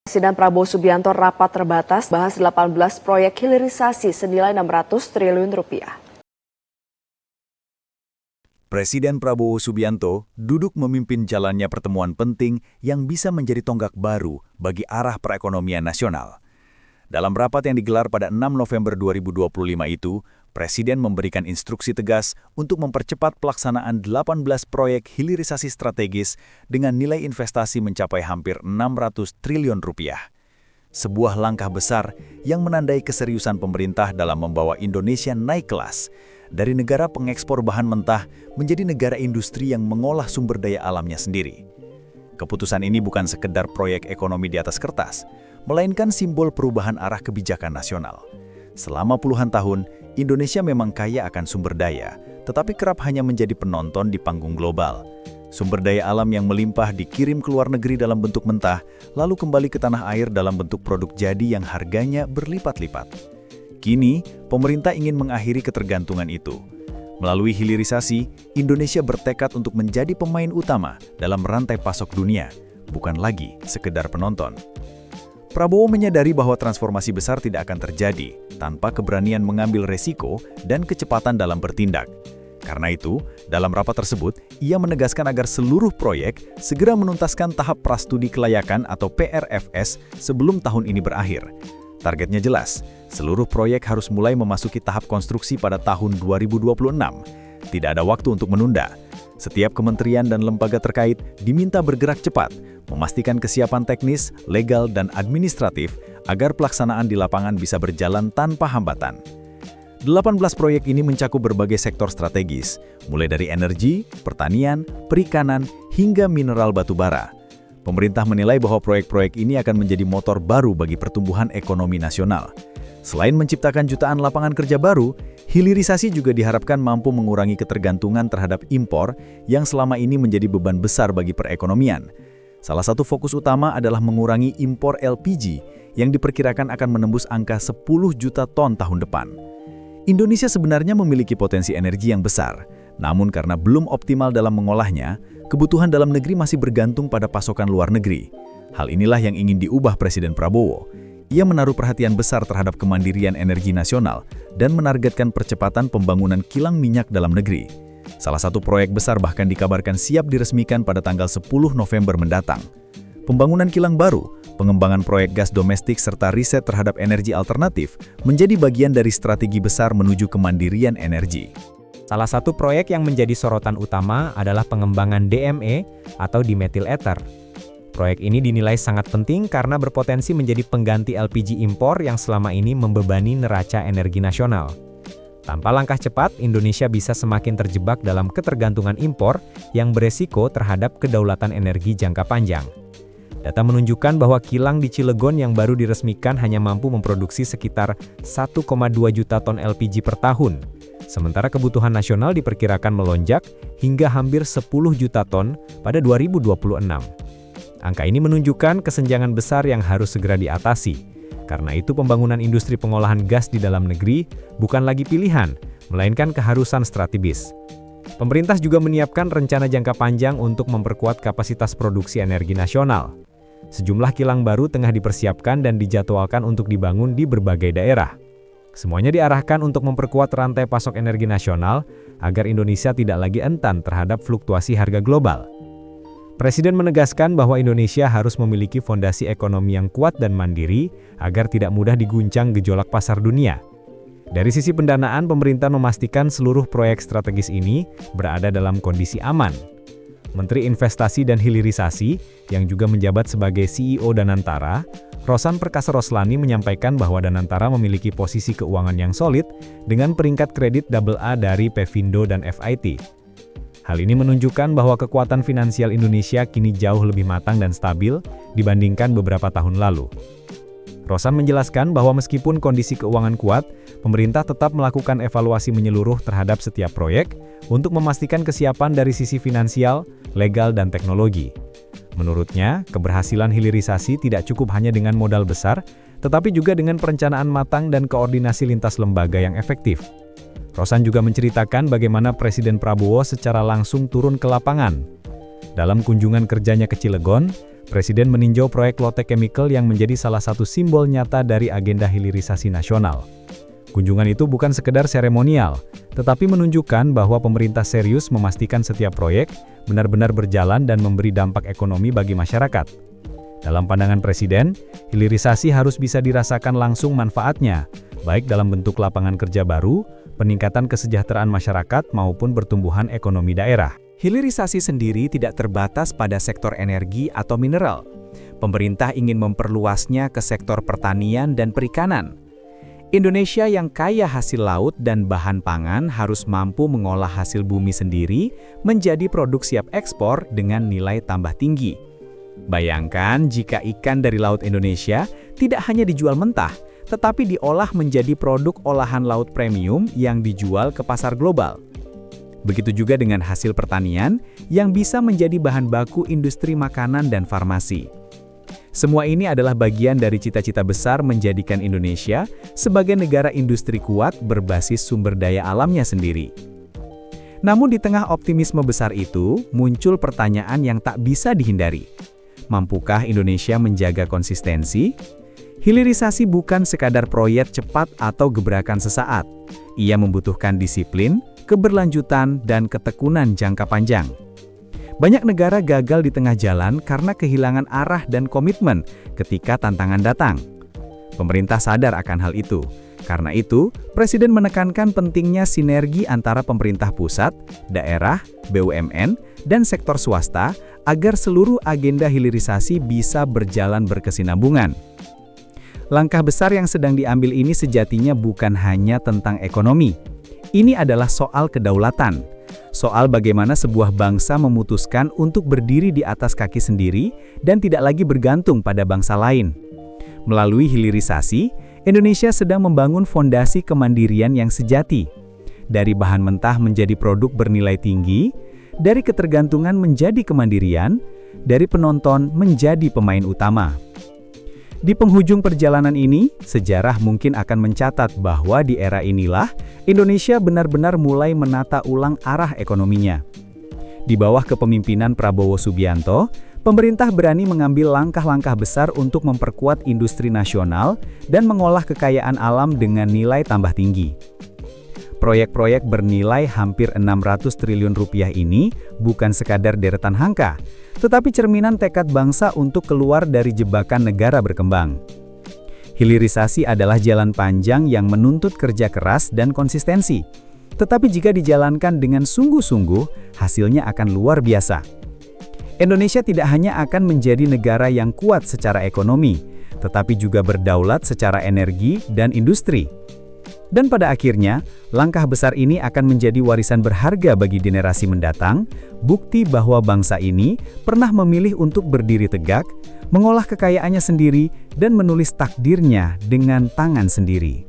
Presiden Prabowo Subianto rapat terbatas bahas 18 proyek hilirisasi senilai 600 triliun rupiah. Presiden Prabowo Subianto duduk memimpin jalannya pertemuan penting yang bisa menjadi tonggak baru bagi arah perekonomian nasional. Dalam rapat yang digelar pada 6 November 2025 itu, Presiden memberikan instruksi tegas untuk mempercepat pelaksanaan 18 proyek hilirisasi strategis dengan nilai investasi mencapai hampir 600 triliun rupiah. Sebuah langkah besar yang menandai keseriusan pemerintah dalam membawa Indonesia naik kelas dari negara pengekspor bahan mentah menjadi negara industri yang mengolah sumber daya alamnya sendiri. Keputusan ini bukan sekedar proyek ekonomi di atas kertas, melainkan simbol perubahan arah kebijakan nasional. Selama puluhan tahun, Indonesia memang kaya akan sumber daya, tetapi kerap hanya menjadi penonton di panggung global. Sumber daya alam yang melimpah dikirim ke luar negeri dalam bentuk mentah, lalu kembali ke tanah air dalam bentuk produk jadi yang harganya berlipat-lipat. Kini, pemerintah ingin mengakhiri ketergantungan itu. Melalui hilirisasi, Indonesia bertekad untuk menjadi pemain utama dalam rantai pasok dunia, bukan lagi sekedar penonton. Prabowo menyadari bahwa transformasi besar tidak akan terjadi tanpa keberanian mengambil resiko dan kecepatan dalam bertindak. Karena itu, dalam rapat tersebut, ia menegaskan agar seluruh proyek segera menuntaskan tahap prastudi kelayakan atau PRFS sebelum tahun ini berakhir. Targetnya jelas, seluruh proyek harus mulai memasuki tahap konstruksi pada tahun 2026. Tidak ada waktu untuk menunda. Setiap kementerian dan lembaga terkait diminta bergerak cepat, memastikan kesiapan teknis, legal, dan administratif agar pelaksanaan di lapangan bisa berjalan tanpa hambatan. 18 proyek ini mencakup berbagai sektor strategis, mulai dari energi, pertanian, perikanan, hingga mineral batu bara. Pemerintah menilai bahwa proyek-proyek ini akan menjadi motor baru bagi pertumbuhan ekonomi nasional. Selain menciptakan jutaan lapangan kerja baru, hilirisasi juga diharapkan mampu mengurangi ketergantungan terhadap impor yang selama ini menjadi beban besar bagi perekonomian. Salah satu fokus utama adalah mengurangi impor LPG yang diperkirakan akan menembus angka 10 juta ton tahun depan. Indonesia sebenarnya memiliki potensi energi yang besar, namun karena belum optimal dalam mengolahnya, kebutuhan dalam negeri masih bergantung pada pasokan luar negeri. Hal inilah yang ingin diubah Presiden Prabowo. Ia menaruh perhatian besar terhadap kemandirian energi nasional dan menargetkan percepatan pembangunan kilang minyak dalam negeri. Salah satu proyek besar bahkan dikabarkan siap diresmikan pada tanggal 10 November mendatang. Pembangunan kilang baru, pengembangan proyek gas domestik serta riset terhadap energi alternatif menjadi bagian dari strategi besar menuju kemandirian energi. Salah satu proyek yang menjadi sorotan utama adalah pengembangan DME atau dimethyl ether. Proyek ini dinilai sangat penting karena berpotensi menjadi pengganti LPG impor yang selama ini membebani neraca energi nasional. Tanpa langkah cepat, Indonesia bisa semakin terjebak dalam ketergantungan impor yang beresiko terhadap kedaulatan energi jangka panjang. Data menunjukkan bahwa kilang di Cilegon yang baru diresmikan hanya mampu memproduksi sekitar 1,2 juta ton LPG per tahun, sementara kebutuhan nasional diperkirakan melonjak hingga hampir 10 juta ton pada 2026. Angka ini menunjukkan kesenjangan besar yang harus segera diatasi. Karena itu pembangunan industri pengolahan gas di dalam negeri bukan lagi pilihan, melainkan keharusan strategis. Pemerintah juga menyiapkan rencana jangka panjang untuk memperkuat kapasitas produksi energi nasional. Sejumlah kilang baru tengah dipersiapkan dan dijadwalkan untuk dibangun di berbagai daerah. Semuanya diarahkan untuk memperkuat rantai pasok energi nasional agar Indonesia tidak lagi rentan terhadap fluktuasi harga global. Presiden menegaskan bahwa Indonesia harus memiliki fondasi ekonomi yang kuat dan mandiri agar tidak mudah diguncang gejolak pasar dunia. Dari sisi pendanaan, pemerintah memastikan seluruh proyek strategis ini berada dalam kondisi aman. Menteri Investasi dan Hilirisasi, yang juga menjabat sebagai CEO Danantara, Rosan Perkasa Roslani menyampaikan bahwa Danantara memiliki posisi keuangan yang solid dengan peringkat kredit AA dari Pevindo dan FIT. Hal ini menunjukkan bahwa kekuatan finansial Indonesia kini jauh lebih matang dan stabil dibandingkan beberapa tahun lalu. Rosan menjelaskan bahwa meskipun kondisi keuangan kuat, pemerintah tetap melakukan evaluasi menyeluruh terhadap setiap proyek untuk memastikan kesiapan dari sisi finansial, legal, dan teknologi. Menurutnya, keberhasilan hilirisasi tidak cukup hanya dengan modal besar, tetapi juga dengan perencanaan matang dan koordinasi lintas lembaga yang efektif. Rosan juga menceritakan bagaimana Presiden Prabowo secara langsung turun ke lapangan. Dalam kunjungan kerjanya ke Cilegon, Presiden meninjau proyek Lotte Chemical yang menjadi salah satu simbol nyata dari agenda hilirisasi nasional. Kunjungan itu bukan sekedar seremonial, tetapi menunjukkan bahwa pemerintah serius memastikan setiap proyek benar-benar berjalan dan memberi dampak ekonomi bagi masyarakat. Dalam pandangan Presiden, hilirisasi harus bisa dirasakan langsung manfaatnya, baik dalam bentuk lapangan kerja baru, peningkatan kesejahteraan masyarakat maupun pertumbuhan ekonomi daerah. Hilirisasi sendiri tidak terbatas pada sektor energi atau mineral. Pemerintah ingin memperluasnya ke sektor pertanian dan perikanan. Indonesia yang kaya hasil laut dan bahan pangan harus mampu mengolah hasil bumi sendiri menjadi produk siap ekspor dengan nilai tambah tinggi. Bayangkan jika ikan dari laut Indonesia tidak hanya dijual mentah, tetapi diolah menjadi produk olahan laut premium yang dijual ke pasar global. Begitu juga dengan hasil pertanian yang bisa menjadi bahan baku industri makanan dan farmasi. Semua ini adalah bagian dari cita-cita besar menjadikan Indonesia sebagai negara industri kuat berbasis sumber daya alamnya sendiri. Namun di tengah optimisme besar itu, muncul pertanyaan yang tak bisa dihindari. Mampukah Indonesia menjaga konsistensi? Hilirisasi bukan sekadar proyek cepat atau gebrakan sesaat. Ia membutuhkan disiplin, keberlanjutan, dan ketekunan jangka panjang. Banyak negara gagal di tengah jalan karena kehilangan arah dan komitmen ketika tantangan datang. Pemerintah sadar akan hal itu. Karena itu, Presiden menekankan pentingnya sinergi antara pemerintah pusat, daerah, BUMN, dan sektor swasta agar seluruh agenda hilirisasi bisa berjalan berkesinambungan. Langkah besar yang sedang diambil ini sejatinya bukan hanya tentang ekonomi. Ini adalah soal kedaulatan, soal bagaimana sebuah bangsa memutuskan untuk berdiri di atas kaki sendiri dan tidak lagi bergantung pada bangsa lain. Melalui hilirisasi, Indonesia sedang membangun fondasi kemandirian yang sejati. Dari bahan mentah menjadi produk bernilai tinggi, dari ketergantungan menjadi kemandirian, dari penonton menjadi pemain utama. Di penghujung perjalanan ini, sejarah mungkin akan mencatat bahwa di era inilah Indonesia benar-benar mulai menata ulang arah ekonominya. Di bawah kepemimpinan Prabowo Subianto, pemerintah berani mengambil langkah-langkah besar untuk memperkuat industri nasional dan mengolah kekayaan alam dengan nilai tambah tinggi. Proyek-proyek bernilai hampir 600 triliun rupiah ini bukan sekadar deretan angka, tetapi cerminan tekad bangsa untuk keluar dari jebakan negara berkembang. Hilirisasi adalah jalan panjang yang menuntut kerja keras dan konsistensi. Tetapi jika dijalankan dengan sungguh-sungguh, hasilnya akan luar biasa. Indonesia tidak hanya akan menjadi negara yang kuat secara ekonomi, tetapi juga berdaulat secara energi dan industri. Dan pada akhirnya, langkah besar ini akan menjadi warisan berharga bagi generasi mendatang, bukti bahwa bangsa ini pernah memilih untuk berdiri tegak, mengolah kekayaannya sendiri, dan menulis takdirnya dengan tangan sendiri.